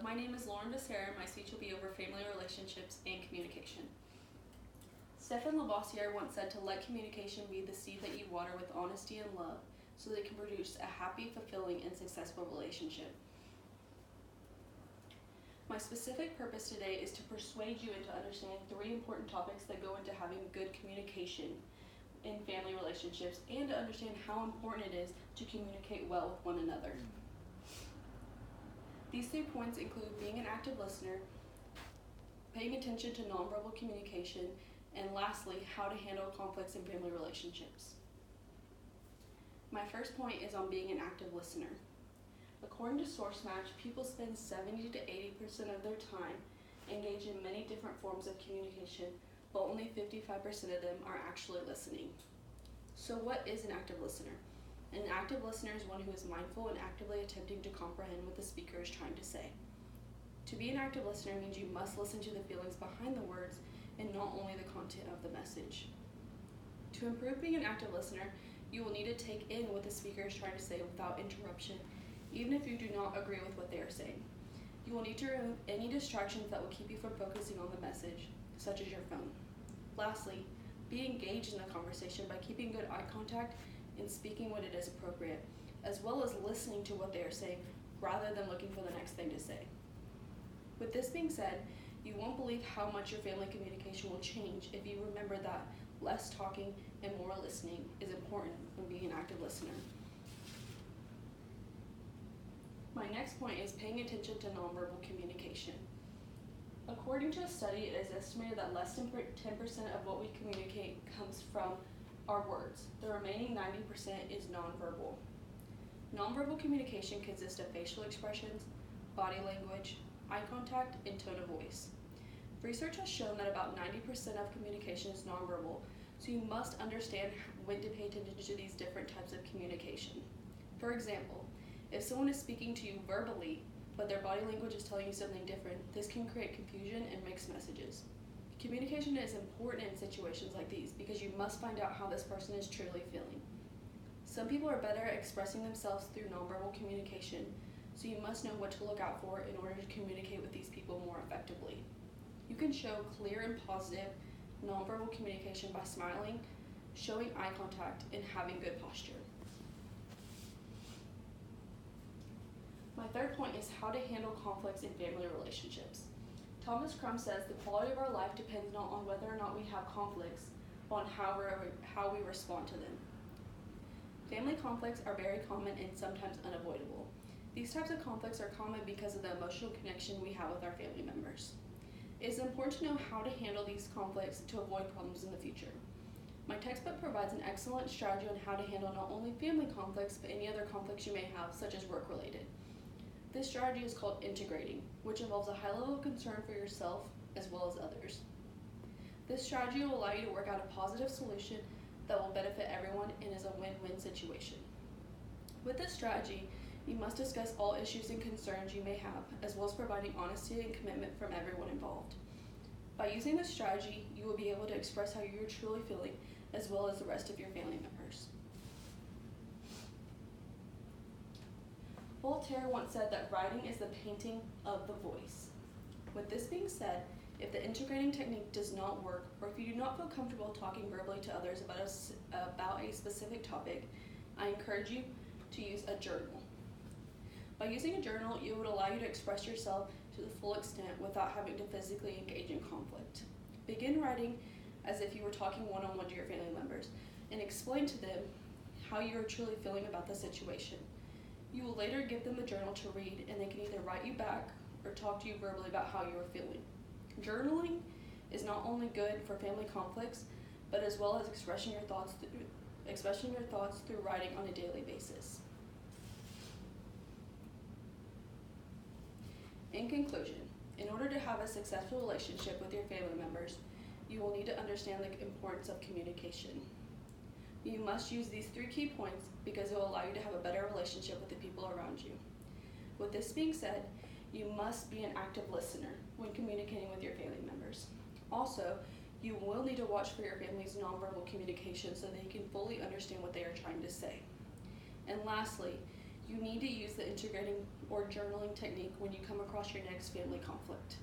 my name is Lauren DeSerra, and my speech will be over family relationships and communication. Stephen Labossiere once said to let communication be the seed that you water with honesty and love so that it can produce a happy, fulfilling, and successful relationship. My specific purpose today is to persuade you into understanding 3 important topics that go into having good communication in family relationships and to understand how important it is to communicate well with one another. These 3 points include being an active listener, paying attention to nonverbal communication, and lastly, how to handle conflicts in family relationships. My first point is on being an active listener. According to SourceMatch, people spend 70 to 80% of their time engaged in many different forms of communication, but only 55% of them are actually listening. So what is an active listener? An active listener is one who is mindful and actively attempting to comprehend what the speaker is trying to say. To be an active listener means you must listen to the feelings behind the words and not only the content of the message. To improve being an active listener, you will need to take in what the speaker is trying to say without interruption, even if you do not agree with what they are saying. You will need to remove any distractions that will keep you from focusing on the message, such as your phone. Lastly, be engaged in the conversation by keeping good eye contact and speaking when it is appropriate, as well as listening to what they are saying rather than looking for the next thing to say. With this being said, you won't believe how much your family communication will change if you remember that less talking and more listening is important when being an active listener. My next point is paying attention to nonverbal communication. According to a study, it is estimated that less than 10% of what we communicate comes from our words. The remaining 90% is nonverbal. Nonverbal communication consists of facial expressions, body language, eye contact, and tone of voice. Research has shown that about 90% of communication is nonverbal, so you must understand when to pay attention to these different types of communication. For example, if someone is speaking to you verbally, but their body language is telling you something different, this can create confusion and mixed messages. Communication is important in situations like these because you must find out how this person is truly feeling. Some people are better at expressing themselves through nonverbal communication, so you must know what to look out for in order to communicate with these people more effectively. You can show clear and positive nonverbal communication by smiling, showing eye contact, and having good posture. My third point is how to handle conflicts in family relationships. Thomas Crum says the quality of our life depends not on whether or not we have conflicts, but on how we respond to them. Family conflicts are very common and sometimes unavoidable. These types of conflicts are common because of the emotional connection we have with our family members. It is important to know how to handle these conflicts to avoid problems in the future. My textbook provides an excellent strategy on how to handle not only family conflicts, but any other conflicts you may have, such as work-related. This strategy is called integrating, which involves a high level of concern for yourself as well as others. This strategy will allow you to work out a positive solution that will benefit everyone and is a win-win situation. With this strategy, you must discuss all issues and concerns you may have, as well as providing honesty and commitment from everyone involved. By using this strategy, you will be able to express how you're truly feeling, as well as the rest of your family members. Voltaire once said that writing is the painting of the voice. With this being said, if the integrating technique does not work, or if you do not feel comfortable talking verbally to others about a specific topic, I encourage you to use a journal. By using a journal, it would allow you to express yourself to the full extent without having to physically engage in conflict. Begin writing as if you were talking one-on-one to your family members, and explain to them how you are truly feeling about the situation. You will later give them the journal to read, and they can either write you back or talk to you verbally about how you are feeling. Journaling is not only good for family conflicts, but as well as expressing your thoughts through writing on a daily basis. In conclusion, in order to have a successful relationship with your family members, you will need to understand the importance of communication. You must use these 3 key points because it will allow you to have a better relationship with the people around you. With this being said, you must be an active listener when communicating with your family members. Also, you will need to watch for your family's nonverbal communication so they can fully understand what they are trying to say. And lastly, You need to use the integrating or journaling technique when you come across your next family conflict.